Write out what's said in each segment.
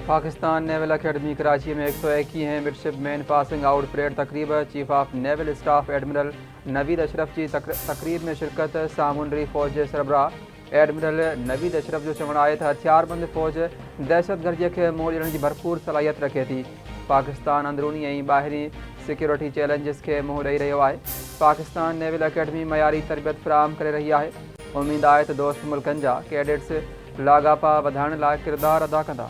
Pakistan naval academy Karachi में 121 midshipman passing out parade तकरीब। Chief of naval staff admiral Naveed Ashraf की तकरीब में शिरकत। सामुंडी फ़ौज जे सरबराह एडमिरल नवीद अशरफ जो चवण आहे त हथियारबंद फ़ौज दहशतगर्दी के मुंहुं ॾियण की भरपूर सलाहियत रखे थी। पाकिस्तान अंदरूनी ऐं ॿाहिरीं सिक्योरिटी चैलेंजिस के मुंहुं ॾेई रहियो आहे। पाकिस्तान नेवल अकेडमी मयारी तरबियत फ़राहम करे रही आहे। उम्मीद आहे त दोस्त मुल्कनि जा कैडेट्स लाॻापा वधाइण लाइ किरदारु अदा कंदा।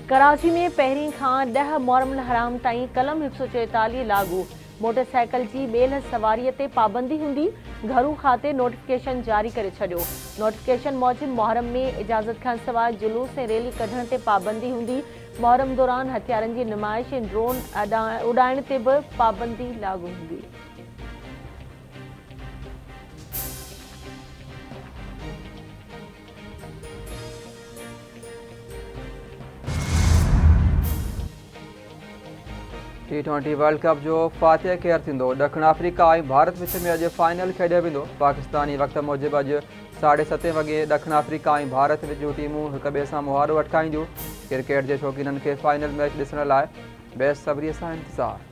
कराची में पहिरीं खां 10 मुहर्रम हराम ताईं कलम 144 लागू। मोटरसाइकिल की ॿियल सवारीअ ते पाबंदी हूंदी। घरू खाते नोटिफिकेशन जारी करे छॾियो। नोटिफिकेशन मूजिब मुहर्रम में इजाज़त खां सवाइ जुलूस ऐं रैली कढण ते पाबंदी हूंदी। मुहर्रम दौरान हथियारनि जी नुमाइश ऐं ड्रोन उॾाइण ते बि पाबंदी लागू हूंदी। T20 वर्ल्ड कप जो फातिह केरु थींदो? ॾखण अफ्रीका ऐं भारत विच में अॼु फाइनल खेॾियो वेंदो। पाकिस्तानी वक़्त मूजिबि अॼु 7:30 वॻे ॾखण अफ्रीका ऐं भारत जूं टीमूं हिक ॿिए सां मुहारो अटकाईंदियूं। क्रिकेट जे शौक़ीननि खे फाइनल मैच ॾिसण लाइ बेसब्रीअ सां इंतज़ारु।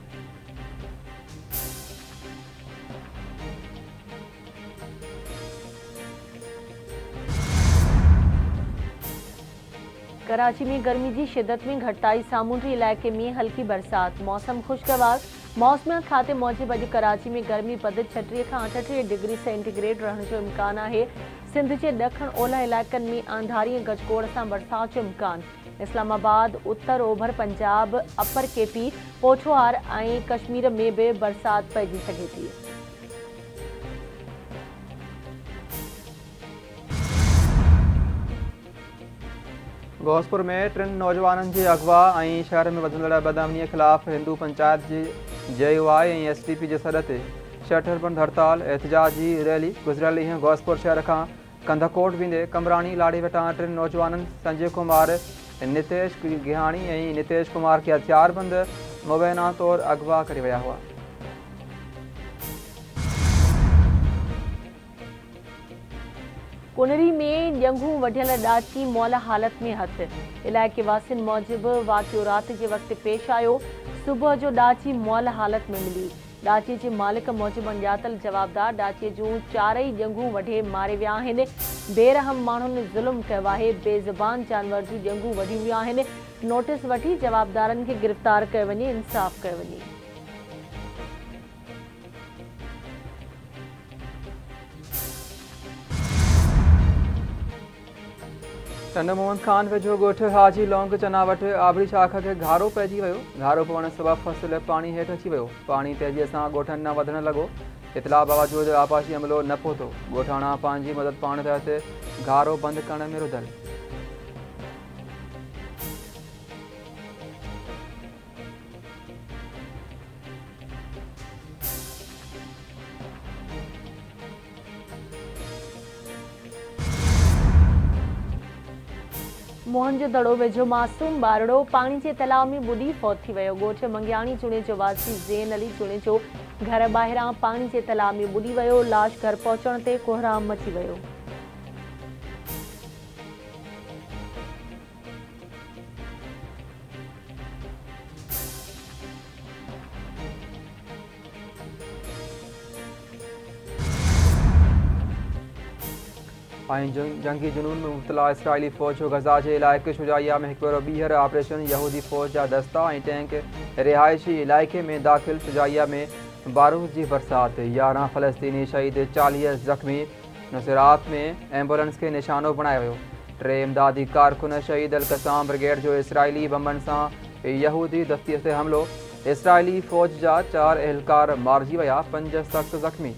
कराची में गर्मी की शिदत में घटाई। सामुंडी इलाके में हल्की बरसात। मौसम खुशगवार। मौसमियात खाते मूजिब अॼु कराची में गर्मी पद 36 खां 38 डिग्री सेंटीग्रेड रहण जो इम्कान है। सिंध के ॾखण ओलह इलाक़नि में आंधारी ऐं गजगोड़ सां बरसात जो इम्कान। इस्लामाबाद, उत्तर ओभर पंजाब, अपर केपी, पोठवार ऐं कश्मीर में भी बरसात पइजी सघे थी। गौसपुर में 3 नौजवाननि जे अगवा ऐं शहर में वधंदड़ बदअमनीअ ख़िलाफ़ हिंदू पंचायत जी JUI ऐं SDP जे सॾ ते शटरबंद हड़ताल। एहतजाजी रैली गुज़िरियल ॾींहुं गौसपुर शहर खां कंधकोट वेंदे कमरानी लाड़ी वटां 3 नौजवाननि संजय कुमार, नितेश गिहाणी ऐं नितेश कुमार खे हथियारबंद मुबैना तौर अगवा करे विया हुआ। कुनरी में ॼंघू वढियल ॾाची मौल हालत में हथ। इलाइक़े वासियुनि मूजिब वाक़ियो रात के वक़्त पेश आयो। सुबुह जो ॾाची मौल हालत में मिली। ॾाची जे मालिक मूजिब अणॼातल जवाबदार ॾाची जूं 4 ॼंघू वढे मारे विया आहिनि। बेरहम माण्हुनि ज़ुल्म कयो आहे। बेज़ुबान जानवर जूं ॼंघू वढियूं वियूं आहिनि। नोटिस वठी जवाबदारनि खे गिरफ़्तार कयो वञे, इंसाफ़ कयो वञे। चंड मोहन खान वेझो ॻोठ हाजी लौंग चना वटि आबड़ी शाख खे घारो पइजी वियो। घारो पवण सबबि फसल पाणी हेठि अची वियो। पाणी तेज़ीअ सां ॻोठनि न वधणु लॻो। इतला बावजूदि आपाशी अमलो न पहुतो। ॻोठाणा पंहिंजी मदद पाण तहत घारो बंदि करण में रुधल। मोहनजोदड़ो वेझो मासूम ॿारड़ो पानी के तलाव में बुॾी फौत थी वियो। ॻोठ मंगियाणी चुणे जो वासी ज़ेन अली चुणे जो घर ॿाहिरां पानी के तलाव में बुॾी वियो। लाश घर पहुचण ते कोहराम मची वियो। जंगी जुनून में मुब्तला इसराइली फ़ौज जो गज़ा के इलाइक़े शुजाइया में एक बार ॿीहर ऑपरेशन यहूदी फ़ौज जा दस्ता ऐं टैंक रिहायशी इलाइक़े में दाख़िल। शुजाइया में बारूद की बरसात। 11 फ़लस्तीनी शहीद, 40 ज़ख़्मी। नुसरात में एम्बुलेंस के निशानो बणायो वियो। 3 इमदादी कारकुन शहीद। अल-क़साम ब्रिगेड जो इसराइली बमन सां यहूदी दस्तीअ ते हमलो। इसराइली फ़ौज जा 4 एहलकार मारिजी विया, 5 सख़्त ज़ख़्मी।